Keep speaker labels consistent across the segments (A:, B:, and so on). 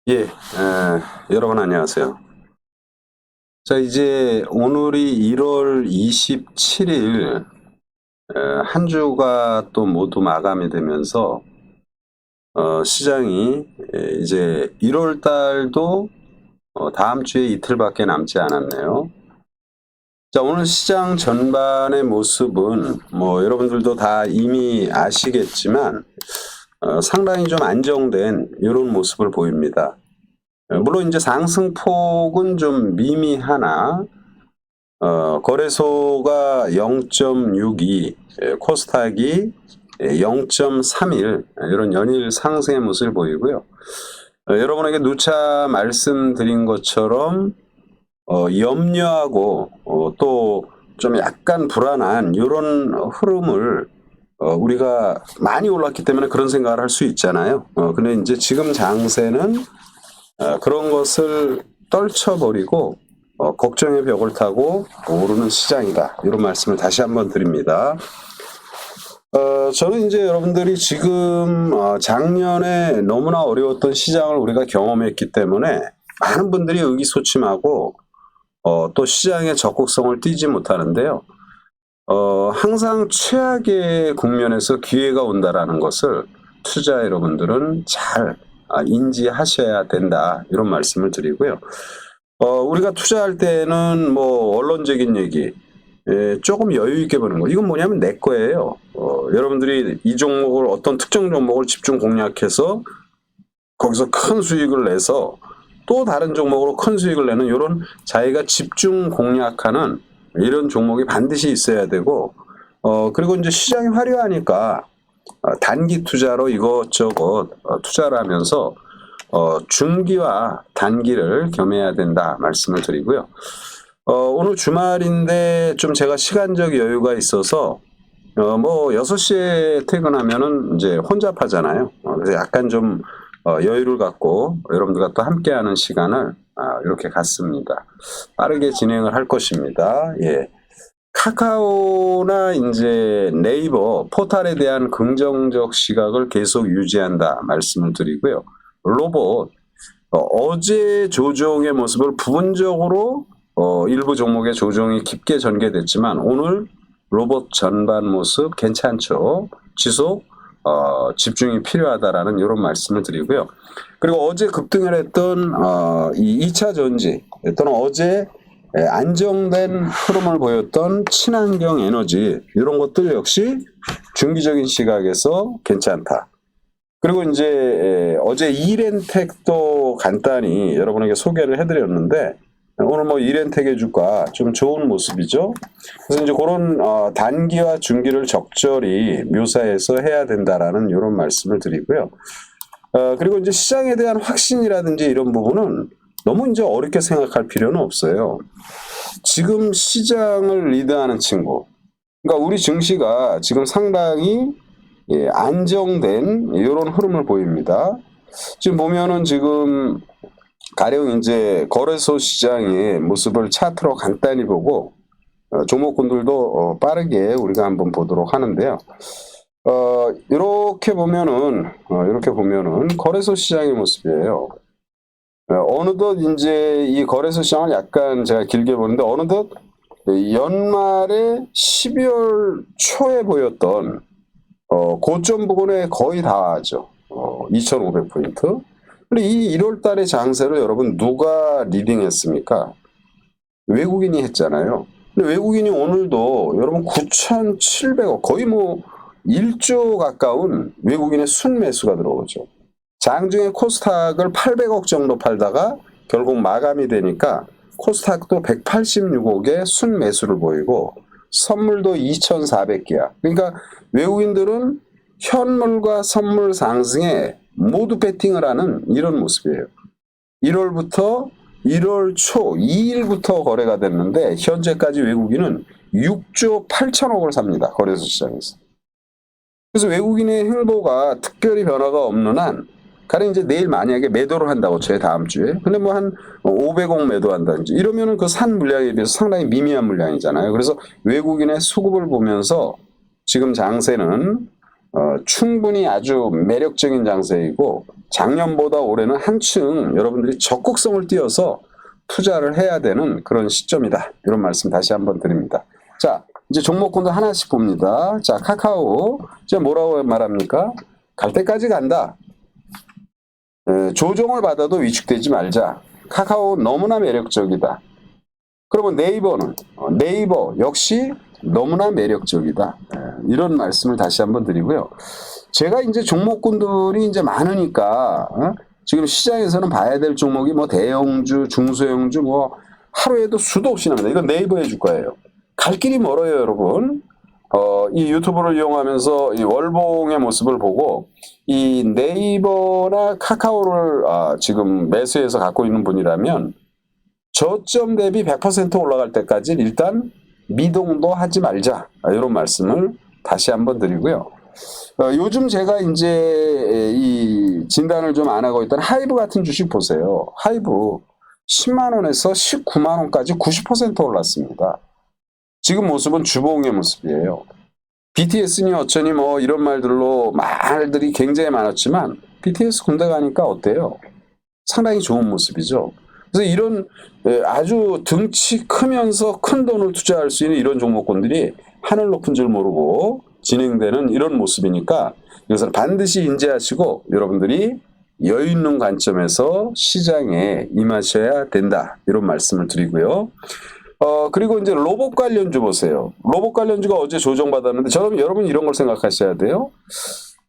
A: 예, 여러분 안녕하세요. 자, 이제 오늘이 1월 27일, 한 주가 또 모두 마감이 되면서, 시장이 이제 1월 달도 다음 주에 이틀밖에 남지 않았네요. 자, 오늘 시장 전반의 모습은 뭐 여러분들도 다 이미 아시겠지만, 상당히 좀 안정된 이런 모습을 보입니다. 물론 이제 상승폭은 좀 미미하나 거래소가 0.62, 코스닥이 0.31 이런 연일 상승의 모습을 보이고요. 여러분에게 누차 말씀드린 것처럼 염려하고 또 좀 약간 불안한 이런 흐름을 우리가 많이 올랐기 때문에 그런 생각을 할 수 있잖아요. 근데 이제 지금 장세는 그런 것을 떨쳐버리고 걱정의 벽을 타고 오르는 시장이다. 이런 말씀을 다시 한번 드립니다. 저는 이제 여러분들이 지금 작년에 너무나 어려웠던 시장을 우리가 경험했기 때문에 많은 분들이 의기소침하고 또 시장의 적극성을 띠지 못하는데요. 항상 최악의 국면에서 기회가 온다라는 것을 투자 여러분들은 잘 인지하셔야 된다. 이런 말씀을 드리고요. 우리가 투자할 때는 뭐 원론적인 얘기, 조금 여유 있게 보는 거. 이건 뭐냐면 내 거예요. 여러분들이 이 종목을 어떤 특정 종목을 집중 공략해서 거기서 큰 수익을 내서 또 다른 종목으로 큰 수익을 내는 이런 자기가 집중 공략하는 이런 종목이 반드시 있어야 되고, 그리고 이제 시장이 화려하니까 단기 투자로 이것저것 투자를 하면서 중기와 단기를 겸해야 된다 말씀을 드리고요. 오늘 주말인데 좀 제가 시간적 여유가 있어서 뭐 6시에 퇴근하면은 이제 혼잡하잖아요. 그래서 약간 좀 여유를 갖고 여러분들과 또 함께하는 시간을 이렇게 갖습니다. 빠르게 진행을 할 것입니다. 예. 카카오나 이제 네이버 포탈에 대한 긍정적 시각을 계속 유지한다 말씀을 드리고요. 로봇 어제 조정의 모습을 부분적으로 일부 종목의 조정이 깊게 전개됐지만 오늘 로봇 전반 모습 괜찮죠. 지속 집중이 필요하다라는 이런 말씀을 드리고요. 그리고 어제 급등을 했던 이 2차 전지 또는 어제 안정된 흐름을 보였던 친환경 에너지 이런 것들 역시 중기적인 시각에서 괜찮다. 그리고 이제 어제 이렌텍도 간단히 여러분에게 소개를 해드렸는데 오늘 뭐 이렌텍의 주가 좀 좋은 모습이죠. 그래서 이제 그런 단기와 중기를 적절히 묘사해서 해야 된다라는 이런 말씀을 드리고요. 그리고 이제 시장에 대한 확신이라든지 이런 부분은 너무 이제 어렵게 생각할 필요는 없어요. 지금 시장을 리드하는 친구, 그러니까 우리 증시가 지금 상당히 안정된 이런 흐름을 보입니다. 지금 보면은 지금 가령 이제 거래소 시장의 모습을 차트로 간단히 보고 종목군들도 빠르게 우리가 한번 보도록 하는데요. 이렇게 보면은 거래소 시장의 모습이에요. 어느덧 이제 이 거래소 시장을 약간 제가 길게 보는데 어느덧 연말에 12월 초에 보였던 고점 부근에 거의 다 하죠. 2,500포인트. 근데 이 1월 달의 장세를 여러분 누가 리딩했습니까? 외국인이 했잖아요. 근데 외국인이 오늘도 여러분 9,700억, 거의 뭐 1조 가까운 외국인의 순매수가 들어오죠. 장중에 코스닥을 800억 정도 팔다가 결국 마감이 되니까 코스닥도 186억의 순매수를 보이고 선물도 2,400개야. 그러니까 외국인들은 현물과 선물 상승에 모두 베팅을 하는 이런 모습이에요. 1월부터 1월 초 2일부터 거래가 됐는데 현재까지 외국인은 6조 8천억을 삽니다. 거래소 시장에서. 그래서 외국인의 행보가 특별히 변화가 없는 한 가령 이제 내일 만약에 매도를 한다고 쳐요. 다음 주에. 근데 뭐 한 500억 매도한다든지 이러면은 그 산 물량에 비해서 상당히 미미한 물량이잖아요. 그래서 외국인의 수급을 보면서 지금 장세는 충분히 아주 매력적인 장세이고 작년보다 올해는 한층 여러분들이 적극성을 띄어서 투자를 해야 되는 그런 시점이다. 이런 말씀 다시 한번 드립니다. 자, 이제 종목군도 하나씩 봅니다. 자, 카카오 이제 뭐라고 말합니까? 갈 때까지 간다. 조정을 받아도 위축되지 말자. 카카오 너무나 매력적이다. 그러면 네이버는 네이버 역시 너무나 매력적이다. 이런 말씀을 다시 한번 드리고요. 제가 이제 종목군들이 이제 많으니까 지금 시장에서는 봐야 될 종목이 뭐 대형주, 중소형주 뭐 하루에도 수도 없이 나옵니다. 이건 네이버에 줄 거예요. 갈 길이 멀어요, 여러분. 이 유튜브를 이용하면서 이 월봉의 모습을 보고 이 네이버나 카카오를 지금 매수해서 갖고 있는 분이라면 저점 대비 100% 올라갈 때까지 일단 미동도 하지 말자. 이런 말씀을 다시 한번 드리고요. 요즘 제가 이제 이 진단을 좀 안 하고 있던 하이브 같은 주식 보세요. 하이브 10만 원에서 19만 원까지 90% 올랐습니다. 지금 모습은 주봉의 모습이에요. BTS니 어쩌니 뭐 이런 말들이 굉장히 많았지만 BTS 군대 가니까 어때요? 상당히 좋은 모습이죠. 그래서 이런 아주 등치 크면서 큰 돈을 투자할 수 있는 이런 종목군들이 하늘 높은 줄 모르고 진행되는 이런 모습이니까 이것을 반드시 인지하시고 여러분들이 여유 있는 관점에서 시장에 임하셔야 된다. 이런 말씀을 드리고요. 그리고 이제 로봇 관련주 보세요. 로봇 관련주가 어제 조정받았는데 여러분 이런 걸 생각하셔야 돼요.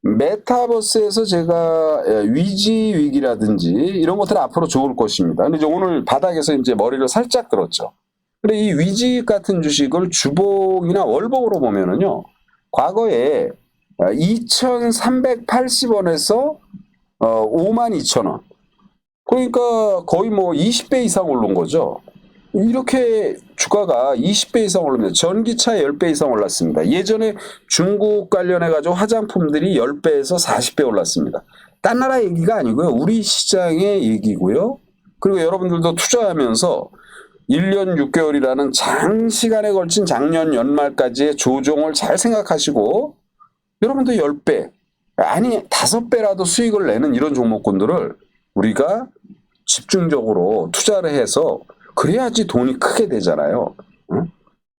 A: 메타버스에서 제가 위지 위기라든지 이런 것들은 앞으로 좋을 것입니다. 근데 이제 오늘 바닥에서 이제 머리를 살짝 들었죠. 근데 이 위지 같은 주식을 주봉이나 월봉으로 보면은요, 과거에 2,380원에서 52,000원. 그러니까 거의 뭐 20배 이상 오른 거죠. 이렇게 주가가 20배 이상 오릅니다. 전기차 10배 이상 올랐습니다. 예전에 중국 관련해가지고 화장품들이 10배에서 40배 올랐습니다. 딴 나라 얘기가 아니고요. 우리 시장의 얘기고요. 그리고 여러분들도 투자하면서 1년 6개월이라는 장시간에 걸친 작년 연말까지의 조정을 잘 생각하시고 여러분도 10배, 아니 5배라도 수익을 내는 이런 종목군들을 우리가 집중적으로 투자를 해서 그래야지 돈이 크게 되잖아요.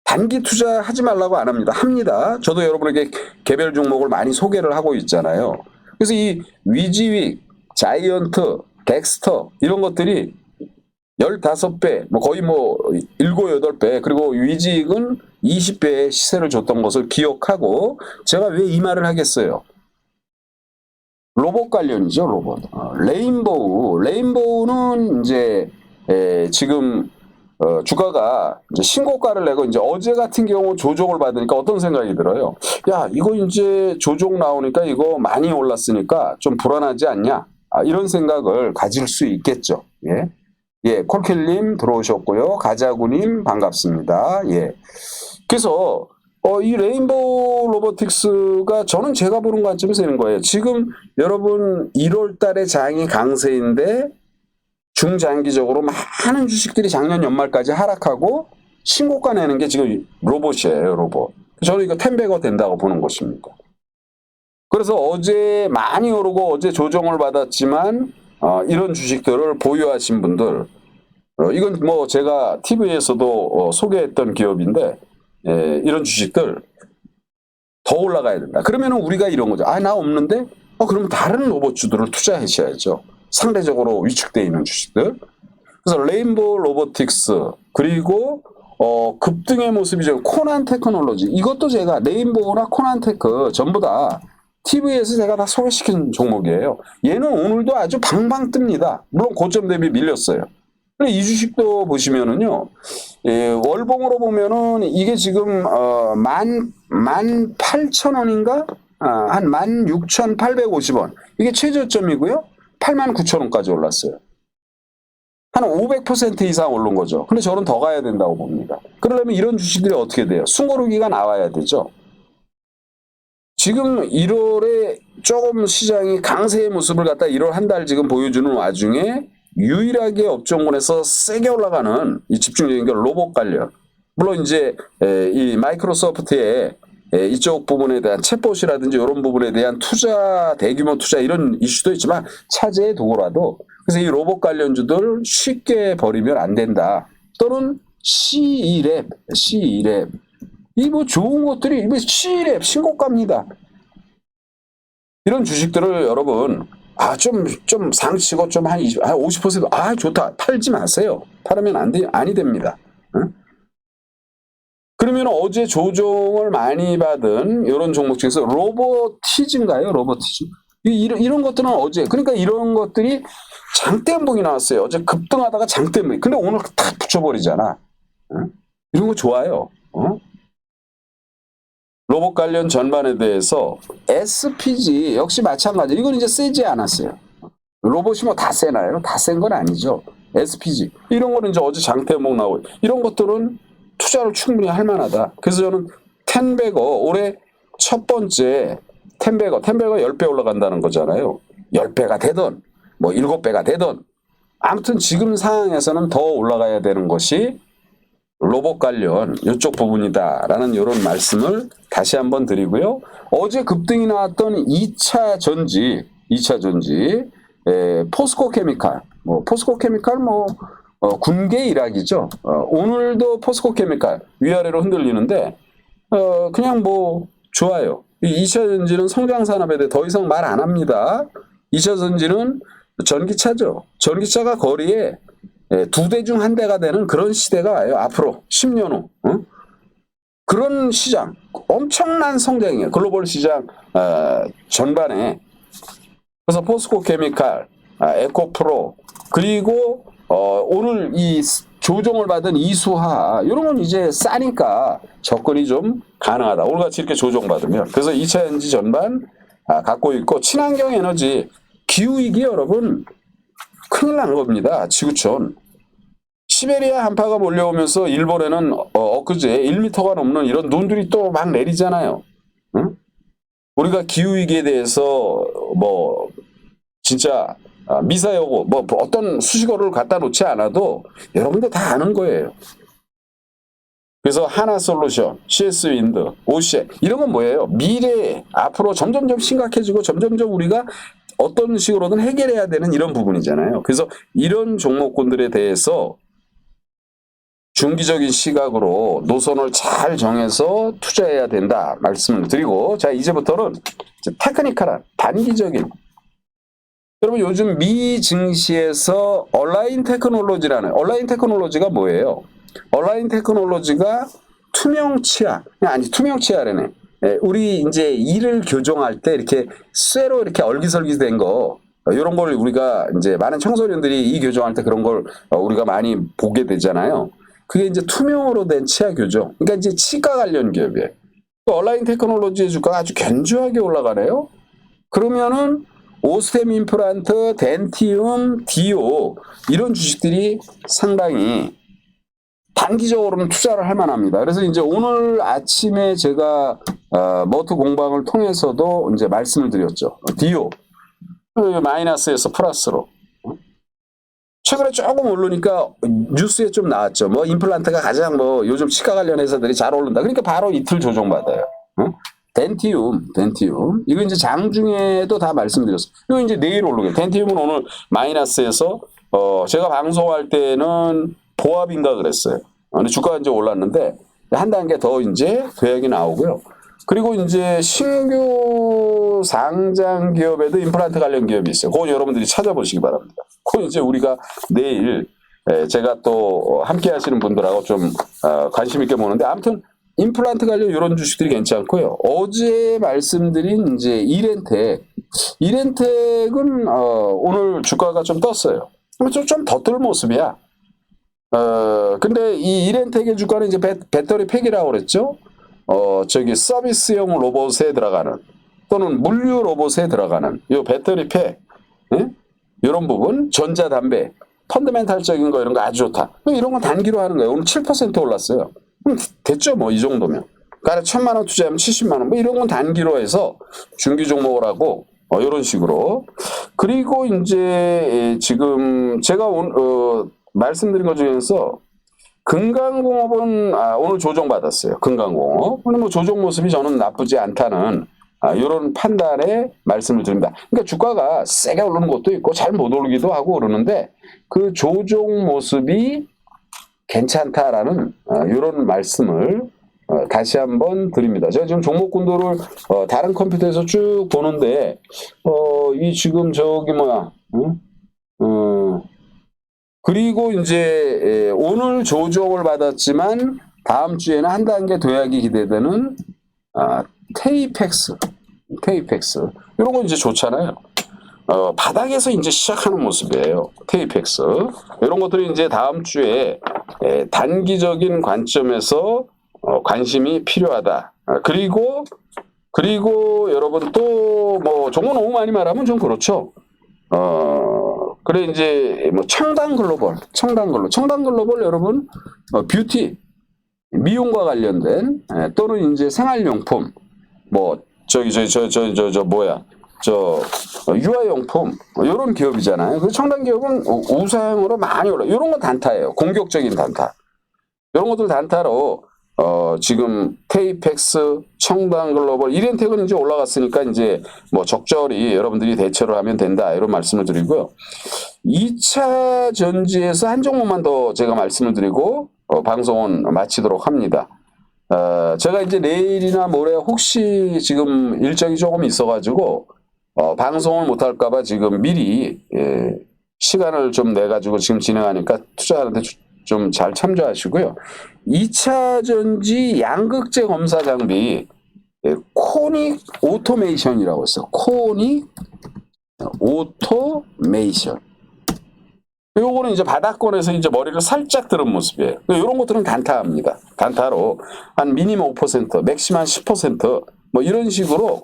A: 단기 투자하지 말라고 안 합니다. 합니다. 저도 여러분에게 개별 종목을 많이 소개를 하고 있잖아요. 그래서 이 위지윅, 자이언트, 덱스터 이런 것들이 15배, 뭐 거의 뭐 7, 8배, 그리고 위지윅은 20배의 시세를 줬던 것을 기억하고 제가 왜 이 말을 하겠어요? 로봇 관련이죠, 로봇. 레인보우는 이제 지금 주가가 이제 신고가를 내고 이제 어제 같은 경우 조정을 받으니까 어떤 생각이 들어요? 야, 이거 이제 조정 나오니까 이거 많이 올랐으니까 좀 불안하지 않냐? 이런 생각을 가질 수 있겠죠. 예. 예, 콜켈님 들어오셨고요. 가자구님 반갑습니다. 예. 그래서 이 레인보우 로보틱스가 저는 제가 보는 관점에서 있는 거예요. 지금 여러분 1월 달에 장이 강세인데 중장기적으로 많은 주식들이 작년 연말까지 하락하고 신고가 내는 게 지금 로봇이에요, 로봇. 저는 이거 10배가 된다고 보는 것입니다. 그래서 어제 많이 오르고 어제 조정을 받았지만 이런 주식들을 보유하신 분들, 이건 뭐 제가 TV에서도 소개했던 기업인데 이런 주식들 더 올라가야 된다. 그러면은 우리가 이런 거죠. 나 없는데? 그러면 다른 로봇주들을 투자하셔야죠. 상대적으로 위축되어 있는 주식들. 그래서 레인보우 로보틱스 그리고 급등의 모습이죠. 코난 테크놀로지. 이것도 제가 레인보우나 코난 테크 전부 다 TV에서 제가 다 소개시킨 종목이에요. 얘는 오늘도 아주 방방 뜹니다. 물론 고점 대비 밀렸어요. 근데 이 주식도 보시면은요, 월봉으로 보면은 이게 지금 18,000원인가? 한 16,850원. 이게 최저점이고요. 89,000원까지 올랐어요. 한 500% 이상 오른 거죠. 근데 저는 더 가야 된다고 봅니다. 그러려면 이런 주식들이 어떻게 돼요? 숨고르기가 나와야 되죠. 지금 1월에 조금 시장이 강세의 모습을 갖다 1월 한 달 지금 보여주는 와중에 유일하게 업종군에서 세게 올라가는 이 집중적인 게 로봇 관련. 물론 이제 이 마이크로소프트의 이쪽 부분에 대한 챗봇이라든지 이런 부분에 대한 투자, 대규모 투자 이런 이슈도 있지만 차제에 두고라도 그래서 이 로봇 관련주들 쉽게 버리면 안 된다. 또는 C2랩 이 뭐 좋은 것들이 뭐 C2랩 신고가입니다. 이런 주식들을 여러분 좀 상치고 좀 한 50% 좋다 팔지 마세요. 팔으면 아니 됩니다. 응? 그러면 어제 조정을 많이 받은 이런 종목 중에서 로보티즈인가요? 로보티즈. 이런 것들은 어제 그러니까 이런 것들이 장대음봉이 나왔어요. 어제 급등하다가 장대음봉. 근데 오늘 탁 붙여버리잖아. 응? 이런 거 좋아요. 로봇 관련 전반에 대해서 SPG 역시 마찬가지. 이건 이제 세지 않았어요. 로봇이 뭐 다 세나요? 다 센 건 아니죠. SPG 이런 거는 이제 어제 장대음봉 나오고 이런 것들은 투자를 충분히 할 만하다. 그래서 저는 텐베거 올해 첫 번째 텐베거 10배 올라간다는 거잖아요. 10배가 되든 뭐 7배가 되든 아무튼 지금 상황에서는 더 올라가야 되는 것이 로봇 관련 이쪽 부분이다라는 이런 말씀을 다시 한번 드리고요. 어제 급등이 나왔던 2차 전지 포스코 케미칼 군계 일학이죠. 오늘도 포스코 케미칼 위아래로 흔들리는데 그냥 뭐 좋아요. 이 2차 전지는 성장 산업에 대해 더 이상 말 안 합니다. 2차 전지는 전기차죠. 전기차가 거리에 2대 중 1대가 되는 그런 시대가 와요. 앞으로 10년 후. 그런 시장 엄청난 성장이에요. 글로벌 시장 전반에. 그래서 포스코 케미칼, 에코프로 그리고 오늘 이 조정을 받은 이수하 이런 건 이제 싸니까 접근이 좀 가능하다. 오늘같이 이렇게 조정받으면. 그래서 2차 전지 전반 갖고 있고 친환경 에너지 기후위기 여러분 큰일 나는 겁니다. 지구촌. 시베리아 한파가 몰려오면서 일본에는 엊그제 1m가 넘는 이런 눈들이 또 막 내리잖아요. 응? 우리가 기후위기에 대해서 뭐 진짜 미사여고 뭐 어떤 수식어를 갖다 놓지 않아도 여러분들 다 아는 거예요. 그래서 하나솔루션, CS윈드, 오셰 이런 건 뭐예요? 미래에 앞으로 점점점 심각해지고 점점점 우리가 어떤 식으로든 해결해야 되는 이런 부분이잖아요. 그래서 이런 종목군들에 대해서 중기적인 시각으로 노선을 잘 정해서 투자해야 된다 말씀을 드리고 자 이제부터는 테크니컬한 단기적인 여러분 요즘 미 증시에서 온라인 테크놀로지가 뭐예요? 온라인 테크놀로지가 투명 치아래네. 우리 이제 일을 교정할 때 이렇게 쇠로 이렇게 얼기설기 된 거 이런 걸 우리가 이제 많은 청소년들이 이 교정할 때 그런 걸 우리가 많이 보게 되잖아요. 그게 이제 투명으로 된 치아 교정. 그러니까 이제 치과 관련 기업이에요. 온라인 테크놀로지의 주가가 아주 견조하게 올라가네요. 그러면은 오스템 임플란트, 덴티움, 디오 이런 주식들이 상당히 단기적으로는 투자를 할 만합니다. 그래서 이제 오늘 아침에 제가 머트 공방을 통해서도 이제 말씀을 드렸죠. 디오 마이너스에서 플러스로. 최근에 조금 오르니까 뉴스에 좀 나왔죠. 뭐 임플란트가 가장 뭐 요즘 치과 관련 회사들이 잘 오른다. 그러니까 바로 이틀 조정받아요. 덴티움. 이거 이제 장중에도 다 말씀드렸어요. 이거 이제 내일 오르게. 덴티움은 오늘 마이너스에서 제가 방송할 때는 보합인가 그랬어요. 근데 주가가 이제 올랐는데 한 단계 더 이제 도약이 나오고요. 그리고 이제 신규 상장 기업에도 임플란트 관련 기업이 있어요. 그건 여러분들이 찾아보시기 바랍니다. 그건 이제 우리가 내일 제가 또 함께 하시는 분들하고 좀 관심 있게 보는데 아무튼 임플란트 관련 이런 주식들이 괜찮고요. 어제 말씀드린 이제 이렌텍은 오늘 주가가 좀 떴어요. 좀 더 뜰 모습이야. 근데 이 이렌텍의 주가는 이제 배터리 팩이라고 그랬죠. 서비스용 로봇에 들어가는 또는 물류 로봇에 들어가는 이 배터리 팩, 이런 부분, 전자담배, 펀더멘탈적인 거 이런 거 아주 좋다. 이런 건 단기로 하는 거예요. 오늘 7% 올랐어요. 됐죠, 뭐 이 정도면. 그러니까 1,000만 원 투자하면 70만 원, 뭐 이런 건 단기로 해서 중기 종목을 하고 이런 식으로. 그리고 이제 지금 제가 말씀드린 것 중에서 금강공업은 오늘 조정받았어요. 금강공업. 오늘 뭐 조정 모습이 저는 나쁘지 않다는 이런 판단에 말씀을 드립니다. 그러니까 주가가 세게 오르는 것도 있고 잘 못 오르기도 하고 그러는데 그 조정 모습이 괜찮다라는 이런 말씀을 다시 한번 드립니다. 제가 지금 종목군도를 다른 컴퓨터에서 쭉 보는데 이 지금 저기 뭐야 그리고 이제 오늘 조정을 받았지만 다음 주에는 한 단계 도약이 기대되는 테이펙스 이런 거 이제 좋잖아요. 바닥에서 이제 시작하는 모습이에요. 테이펙스 이런 것들이 이제 다음 주에 단기적인 관점에서 관심이 필요하다. 그리고 여러분 또 뭐 종목 너무 많이 말하면 좀 그렇죠. 그래 이제 뭐 청담 글로벌 여러분 뷰티 미용과 관련된 또는 이제 생활용품 뭐 유아용품 이런 기업이잖아요. 그 청담 기업은 우상으로 많이 올라. 이런 거 단타예요. 공격적인 단타. 이런 것들 단타로 지금 테이펙스, 청담글로벌, 이렌텍은 이제 올라갔으니까 이제 뭐 적절히 여러분들이 대처를 하면 된다 이런 말씀을 드리고요. 2차 전지에서 한 종목만 더 제가 말씀을 드리고 방송은 마치도록 합니다. 제가 이제 내일이나 모레 혹시 지금 일정이 조금 있어가지고 방송을 못할까봐 지금 미리 시간을 좀 내가지고 지금 진행하니까 투자하는데 좀 잘 참조하시고요. 2차 전지 양극재 검사 장비 코닉 오토메이션이라고 했어요. 코닉 오토메이션. 요거는 이제 바닥권에서 이제 머리를 살짝 들은 모습이에요. 이런 것들은 단타합니다. 단타로 한 미니멈 5%, 맥시멈 10%뭐 이런 식으로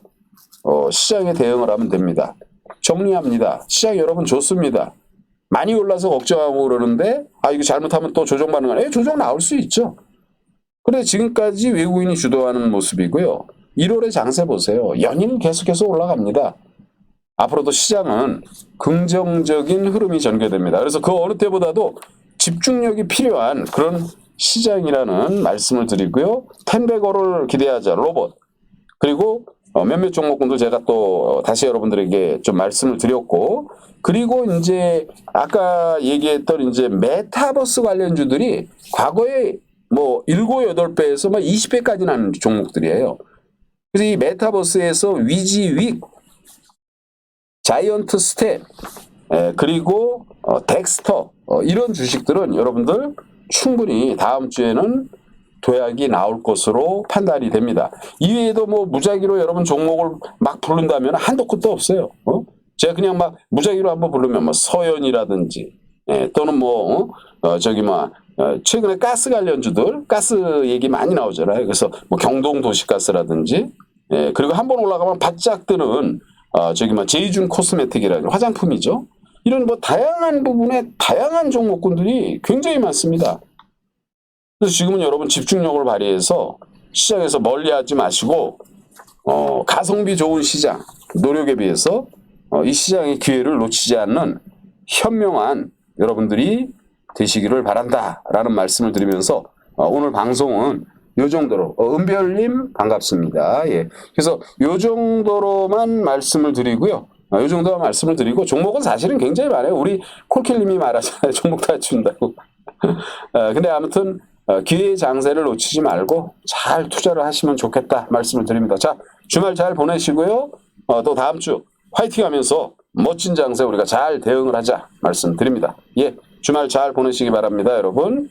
A: 시장에 대응을 하면 됩니다. 정리합니다. 시장 여러분 좋습니다. 많이 올라서 걱정하고 그러는데 이거 잘못하면 또 조정 반응하네. 조정 나올 수 있죠. 그런데 지금까지 외국인이 주도하는 모습이고요. 1월에 장세 보세요. 연일 계속해서 올라갑니다. 앞으로도 시장은 긍정적인 흐름이 전개됩니다. 그래서 그 어느 때보다도 집중력이 필요한 그런 시장이라는 말씀을 드리고요. 텐베거를 기대하자 로봇 그리고 몇몇 종목군도 제가 또 다시 여러분들에게 좀 말씀을 드렸고 그리고 이제 아까 얘기했던 이제 메타버스 관련주들이 과거에 뭐 7, 8배에서 막 20배까지 나는 종목들이에요. 그래서 이 메타버스에서 위지윅, 자이언트 스텝, 그리고 덱스터 이런 주식들은 여러분들 충분히 다음 주에는 도약이 나올 것으로 판단이 됩니다. 이외에도 뭐 무작위로 여러분 종목을 막 부른다면 한도 끝도 없어요. 제가 그냥 막 무작위로 한번 부르면 뭐 서현이라든지 또는 뭐 최근에 가스 관련주들 가스 얘기 많이 나오잖아요. 그래서 뭐 경동도시가스라든지 그리고 한번 올라가면 바짝 뜨는 제이준 코스메틱이라는 화장품이죠. 이런 뭐 다양한 부분에 다양한 종목군들이 굉장히 많습니다. 그래서 지금은 여러분 집중력을 발휘해서 시장에서 멀리하지 마시고 가성비 좋은 시장 노력에 비해서 이 시장의 기회를 놓치지 않는 현명한 여러분들이 되시기를 바란다라는 말씀을 드리면서 오늘 방송은 요 정도로 은별님 반갑습니다. 예. 그래서 요 정도로만 말씀을 드리고요. 요 정도만 말씀을 드리고 종목은 사실은 굉장히 많아요. 우리 콜킬님이 말하잖아요. 종목 다 준다고. 근데 아무튼 기회의 장세를 놓치지 말고 잘 투자를 하시면 좋겠다 말씀을 드립니다. 자, 주말 잘 보내시고요. 또 다음 주 화이팅 하면서 멋진 장세 우리가 잘 대응을 하자 말씀드립니다. 예, 주말 잘 보내시기 바랍니다, 여러분.